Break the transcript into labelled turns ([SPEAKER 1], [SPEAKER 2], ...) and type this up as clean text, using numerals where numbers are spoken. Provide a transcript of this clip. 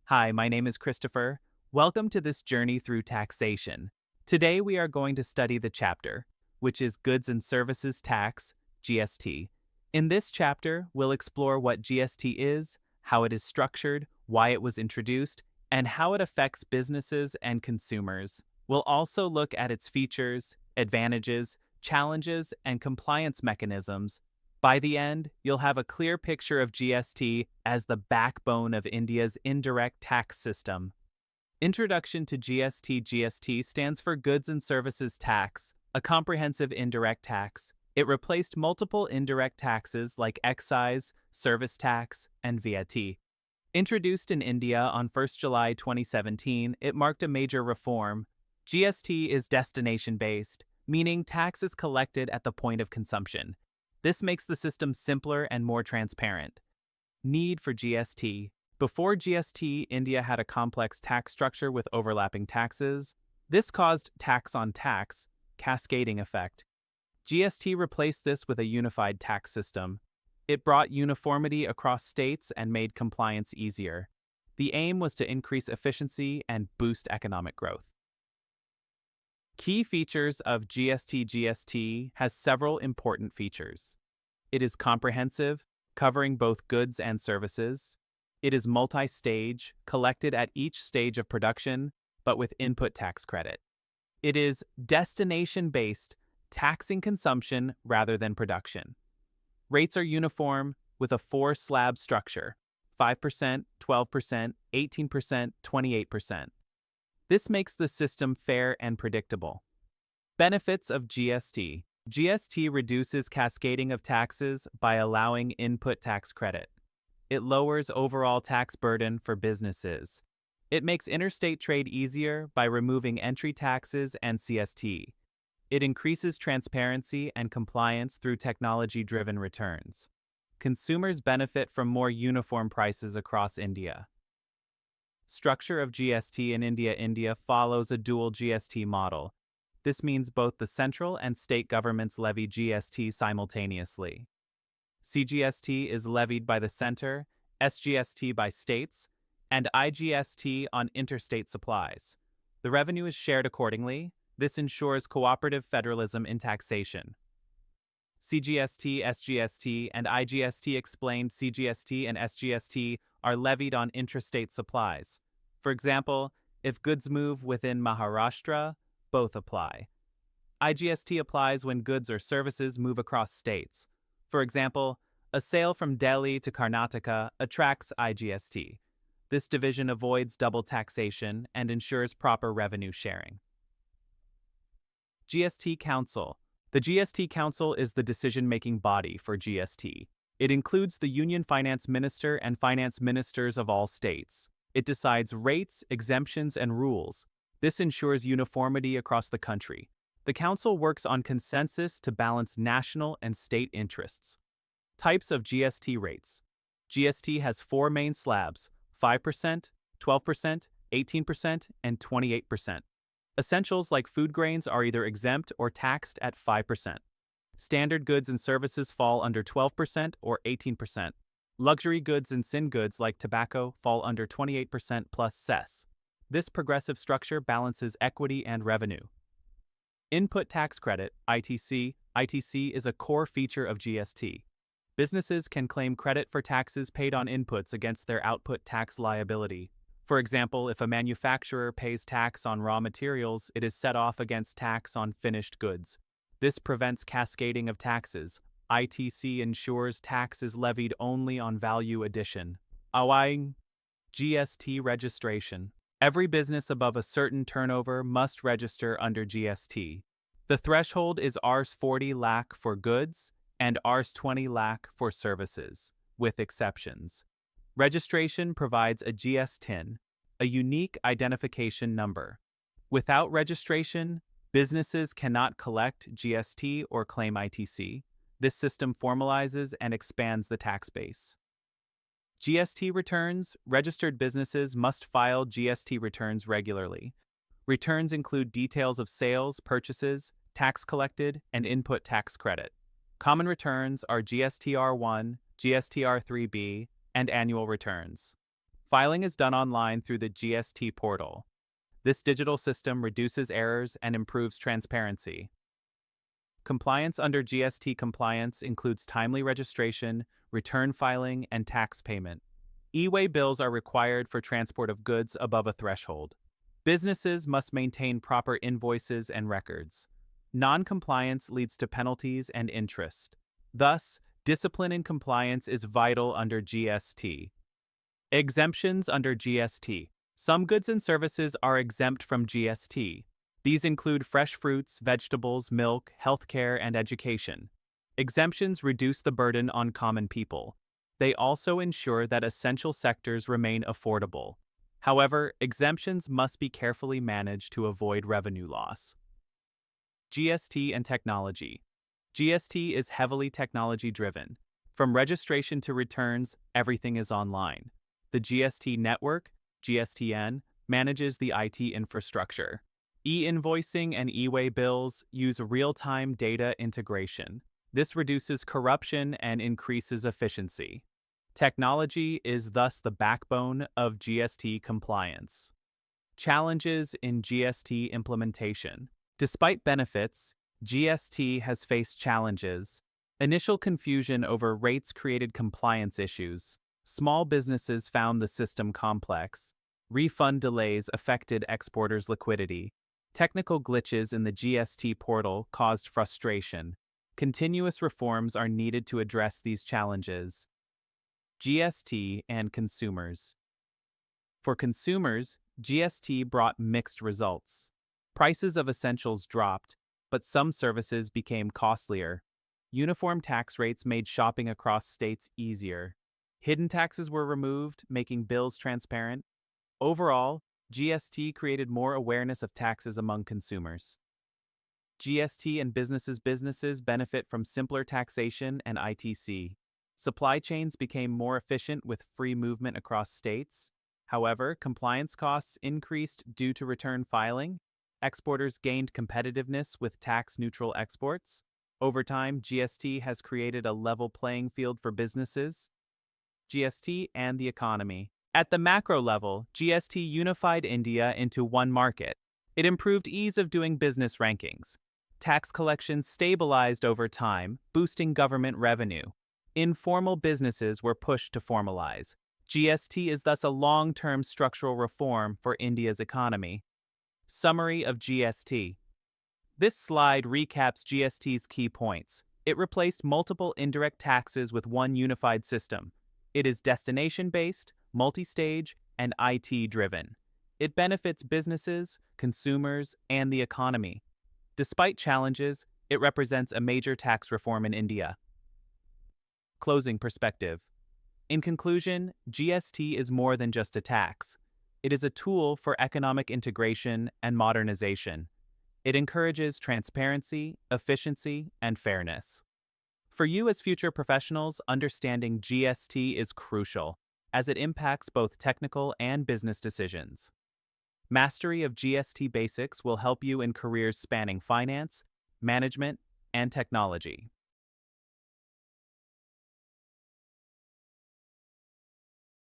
[SPEAKER 1] Hi, my name is Christopher. Welcome to this journey through taxation. Today we are going to study the chapter, which is Goods and Services Tax, GST. In this chapter, we'll explore what GST is, how it is structured, why it was introduced, and how it affects businesses and consumers. We'll also look at its features, advantages, challenges, and compliance mechanisms. By the end, you'll have a clear picture of GST as the backbone of India's indirect tax system. Introduction to GST. GST stands for Goods and Services Tax, a comprehensive indirect tax. It replaced multiple indirect taxes like excise, service tax, and VAT. Introduced in India on 1st July 2017, it marked a major reform. GST is destination-based, meaning tax is collected at the point of consumption. This makes the system simpler and more transparent. Need for GST. Before GST, India had a complex tax structure with overlapping taxes. This caused tax on tax, cascading effect. GST replaced this with a unified tax system. It brought uniformity across states and made compliance easier. The aim was to increase efficiency and boost economic growth. Key features of GST. GST has several important features. It is comprehensive, covering both goods and services. It is multi-stage, collected at each stage of production, but with input tax credit. It is destination-based, taxing consumption rather than production. Rates are uniform with a 4-slab structure: 5%, 12%, 18%, 28%. This makes the system fair and predictable. Benefits of GST. GST reduces cascading of taxes by allowing input tax credit. It lowers overall tax burden for businesses. It makes interstate trade easier by removing entry taxes and CST. It increases transparency and compliance through technology-driven returns. Consumers benefit from more uniform prices across India. Structure of GST in India. India follows a dual GST model. This means both the central and state governments levy GST simultaneously. CGST is levied by the center, SGST by states, and IGST on interstate supplies. The revenue is shared accordingly. This ensures cooperative federalism in taxation. CGST, SGST, and IGST. Explained. CGST and SGST are levied on intrastate supplies. For example, if goods move within Maharashtra, both apply. IGST applies when goods or services move across states. For example, a sale from Delhi to Karnataka attracts IGST. This division avoids double taxation and ensures proper revenue sharing. GST Council. The GST Council is the decision-making body for GST. It includes the Union Finance Minister and finance ministers of all states. It decides rates, exemptions, and rules. This ensures uniformity across the country. The Council works on consensus to balance national and state interests. Types of GST rates. GST has 4 main slabs: 5%, 12%, 18%, and 28%. Essentials like food grains are either exempt or taxed at 5%. Standard goods and services fall under 12% or 18%. Luxury goods and sin goods like tobacco fall under 28% plus cess. This progressive structure balances equity and revenue. Input tax credit, ITC. ITC is a core feature of GST. Businesses can claim credit for taxes paid on inputs against their output tax liability. For example, if a manufacturer pays tax on raw materials, it is set off against tax on finished goods. This prevents cascading of taxes. ITC ensures tax is levied only on value addition. Awang. GST registration. Every business above a certain turnover must register under GST. The threshold is Rs 40 lakh for goods and Rs 20 lakh for services, with exceptions. Registration provides a GSTIN, a unique identification number. Without registration, businesses cannot collect GST or claim ITC. This system formalizes and expands the tax base. GST returns. Registered businesses must file GST returns regularly. Returns include details of sales, purchases, tax collected, and input tax credit. Common returns are GSTR1, GSTR3B, and annual returns. Filing is done online through the GST portal. This digital system reduces errors and improves transparency. Compliance under GST compliance includes timely registration, return filing, and tax payment. E-way bills are required for transport of goods above a threshold. Businesses must maintain proper invoices and records. Non-compliance leads to penalties and interest. Thus, discipline in compliance is vital under GST. Exemptions under GST. Some goods and services are exempt from GST. These include fresh fruits, vegetables, milk, healthcare, and education. Exemptions reduce the burden on common people. They also ensure that essential sectors remain affordable. However, exemptions must be carefully managed to avoid revenue loss. GST and technology. GST is heavily technology-driven. From registration to returns, everything is online. The GST network, GSTN, manages the IT infrastructure. E-invoicing and e-way bills use real-time data integration. This reduces corruption and increases efficiency. Technology is thus the backbone of GST compliance. Challenges in GST implementation. Despite benefits, GST has faced challenges. Initial confusion over rates created compliance issues. Small businesses found the system complex. Refund delays affected exporters' liquidity. Technical glitches in the GST portal caused frustration. Continuous reforms are needed to address these challenges. GST and consumers. For consumers, GST brought mixed results. Prices of essentials dropped, but some services became costlier. Uniform tax rates made shopping across states easier. Hidden taxes were removed, making bills transparent. Overall, GST created more awareness of taxes among consumers. GST and businesses benefit from simpler taxation and ITC. Supply chains became more efficient with free movement across states. However, compliance costs increased due to return filing. Exporters gained competitiveness with tax-neutral exports. Over time, GST has created a level playing field for businesses. GST and the economy. At the macro level, GST unified India into one market. It improved ease of doing business rankings. Tax collections stabilized over time, boosting government revenue. Informal businesses were pushed to formalize. GST is thus a long-term structural reform for India's economy. Summary of GST. This slide recaps GST's key points. It replaced multiple indirect taxes with one unified system. It is destination-based, multi-stage, and IT-driven. It benefits businesses, consumers, and the economy. Despite challenges, it represents a major tax reform in India. Closing perspective. In conclusion, GST is more than just a tax. It is a tool for economic integration and modernization. It encourages transparency, efficiency, and fairness. For you as future professionals, understanding GST is crucial, as it impacts both technical and business decisions. Mastery of GST basics will help you in careers spanning finance, management, and technology.